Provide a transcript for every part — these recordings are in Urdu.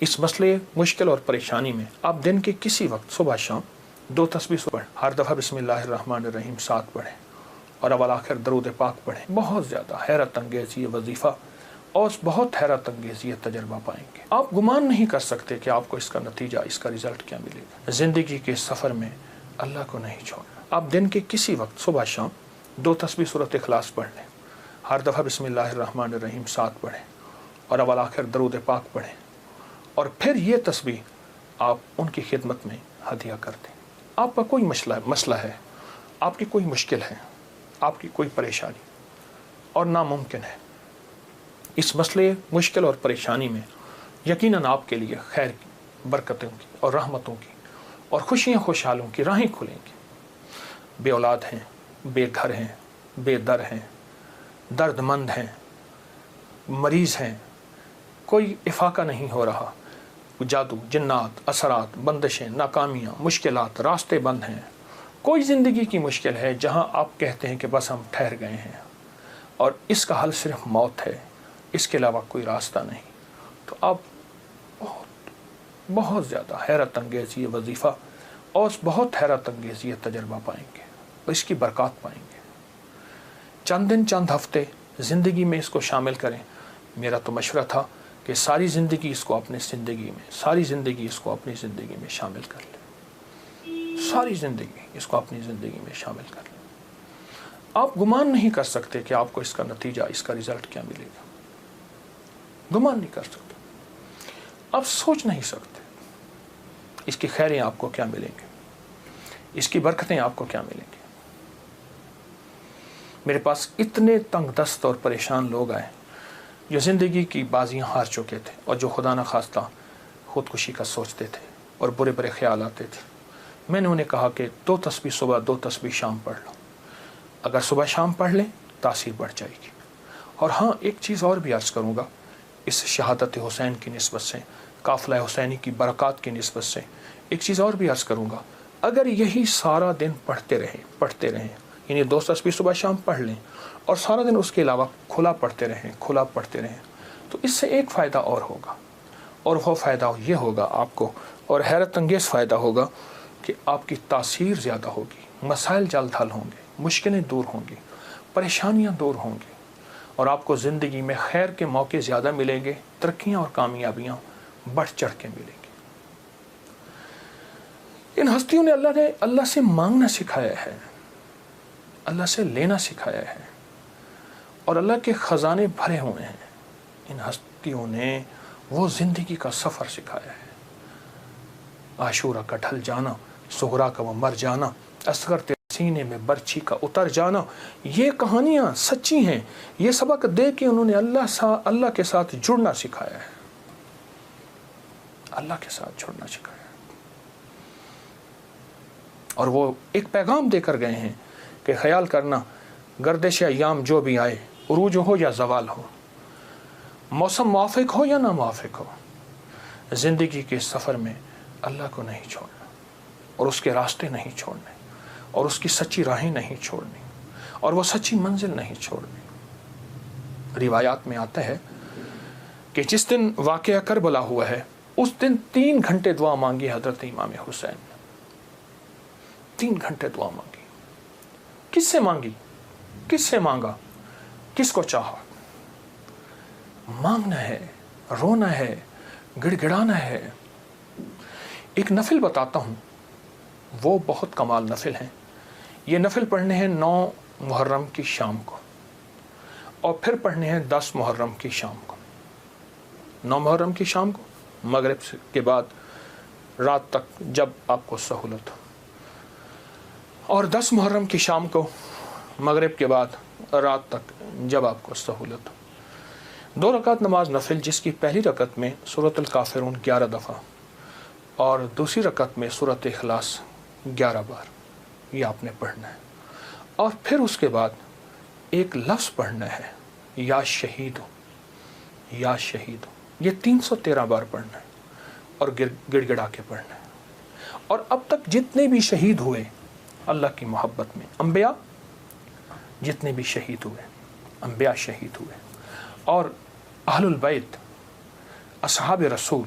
اس مسئلے مشکل اور پریشانی میں آپ دن کے کسی وقت صبح شام 2 تسبیح پڑھیں، ہر دفعہ بسم اللہ الرحمن الرحیم 7 پڑھیں اور اول آخر درود پاک پڑھیں۔ بہت زیادہ حیرت انگیز یہ وظیفہ اور بہت حیرت انگیز یہ تجربہ پائیں گے۔ آپ گمان نہیں کر سکتے کہ آپ کو اس کا نتیجہ، اس کا رزلٹ کیا ملے گا۔ زندگی کے سفر میں اللہ کو نہیں چھوڑنا۔ آپ دن کے کسی وقت صبح شام 2 تسبیح سورۃ اخلاص پڑھ لیں، ہر دفعہ بسم اللہ الرحمن الرحیم 7 پڑھیں اور اول آخر درود پاک پڑھیں، اور پھر یہ تسبیح آپ ان کی خدمت میں ہدیہ کر دیں۔ آپ کا کوئی مسئلہ ہے، آپ کی کوئی مشکل ہے، آپ کی کوئی پریشانی اور ناممکن ہے، اس مسئلے مشکل اور پریشانی میں یقیناً آپ کے لیے خیر کی، برکتوں کی اور رحمتوں کی اور خوشیاں خوشحالوں کی راہیں کھلیں گی۔ بے اولاد ہیں، بے گھر ہیں، بے در ہیں، درد مند ہیں، مریض ہیں، کوئی افاقہ نہیں ہو رہا، جادو، جنات، اثرات، بندشیں، ناکامیاں، مشکلات، راستے بند ہیں، کوئی زندگی کی مشکل ہے جہاں آپ کہتے ہیں کہ بس ہم ٹھہر گئے ہیں اور اس کا حل صرف موت ہے، اس کے علاوہ کوئی راستہ نہیں، تو آپ بہت زیادہ حیرت انگیز یہ وظیفہ اور بہت حیرت انگیز یہ تجربہ پائیں گے، اس کی برکات پائیں گے۔ چند دن، چند ہفتے زندگی میں اس کو شامل کریں۔ میرا تو مشورہ تھا کہ ساری زندگی اس کو اپنی زندگی میں شامل کر لیں، ساری زندگی اس کو اپنی زندگی میں شامل کر لیں۔ آپ گمان نہیں کر سکتے کہ آپ کو اس کا نتیجہ، اس کا رزلٹ کیا ملے گا۔ گمان نہیں کر سکتے، آپ سوچ نہیں سکتے اس کی خیریں آپ کو کیا ملیں گے، اس کی برکتیں آپ کو کیا ملیں گی۔ میرے پاس اتنے تنگ دست اور پریشان لوگ آئے جو زندگی کی بازیاں ہار چکے تھے اور جو خدا نخواستہ خودکشی کا سوچتے تھے اور برے برے خیال آتے تھے۔ میں نے انہیں کہا کہ 2 تسبیح صبح، 2 تسبیح شام پڑھ لو۔ اگر صبح شام پڑھ لیں تاثیر بڑھ جائے گی۔ اور ہاں، ایک چیز اور بھی عرض کروں گا، اس شہادت حسین کی نسبت سے، قافلہ حسینی کی برکات کی نسبت سے ایک چیز اور بھی عرض کروں گا۔ اگر یہی سارا دن پڑھتے رہیں، یعنی 2 تسبیح صبح شام پڑھ لیں اور سارا دن اس کے علاوہ کھلا پڑھتے رہیں، تو اس سے ایک فائدہ اور ہوگا، اور وہ فائدہ یہ ہوگا آپ کو، اور حیرت انگیز فائدہ ہوگا کہ آپ کی تاثیر زیادہ ہوگی، مسائل جلد حل ہوں گے، مشکلیں دور ہوں گی، پریشانیاں دور ہوں گی، اور آپ کو زندگی میں خیر کے موقع زیادہ ملیں گے، ترقیاں اور کامیابیاں بڑھ چڑھ کے ملیں گی۔ ان ہستیوں نے اللہ سے مانگنا سکھایا ہے، اللہ سے لینا سکھایا ہے، اور اللہ کے خزانے بھرے ہوئے ہیں۔ ان ہستیوں نے وہ زندگی کا سفر سکھایا ہے۔ عاشورہ کا ڈھل جانا، سغرا کا وہ مر جانا، اصغر تیرے سینے میں برچھی کا اتر جانا، یہ کہانیاں سچی ہیں۔ یہ سبق دے کے انہوں نے اللہ کے ساتھ جڑنا سکھایا ہے، اللہ کے ساتھ جڑنا سکھایا ہے۔ اور وہ ایک پیغام دے کر گئے ہیں کہ خیال کرنا، گردش ایام جو بھی آئے، عروج ہو یا زوال ہو، موسم موافق ہو یا نہ موافق ہو، زندگی کے سفر میں اللہ کو نہیں چھوڑنا، اور اس کے راستے نہیں چھوڑنے، اور اس کی سچی راہیں نہیں چھوڑنی، اور وہ سچی منزل نہیں چھوڑنی۔ روایات میں آتا ہے کہ جس دن واقعہ کربلا ہوا ہے، اس دن 3 گھنٹے دعا مانگی حضرت امام حسین نے۔ 3 گھنٹے دعا مانگی۔ کس سے مانگی؟ کس سے مانگا؟ کس کو چاہا؟ مانگنا ہے، رونا ہے، گڑ گڑانا ہے۔ ایک نفل بتاتا ہوں، وہ بہت کمال نفل ہیں۔ یہ نفل پڑھنے ہیں 9 محرم کی شام کو، اور پھر پڑھنے ہیں 10 محرم کی شام کو۔ 9 محرم کی شام کو مغرب کے بعد رات تک جب آپ کو سہولت ہو، اور 10 محرم کی شام کو مغرب کے بعد رات تک جب آپ کو سہولت ہو۔ 2 رکعت نماز نفل، جس کی پہلی رکعت میں سورۃ الکافرون 11 دفعہ اور دوسری رکعت میں سورۃ اخلاص 11 بار، یہ آپ نے پڑھنا ہے۔ اور پھر اس کے بعد ایک لفظ پڑھنا ہے، یا شہید ہو، یا شہید ہو، یہ 313 بار پڑھنا ہے اور گڑ گڑا کے پڑھنا ہے۔ اور اب تک جتنے بھی شہید ہوئے اللہ کی محبت میں، انبیاء جتنے بھی شہید ہوئے، انبیاء شہید ہوئے، اور اہل البیت، اصحاب رسول،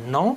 9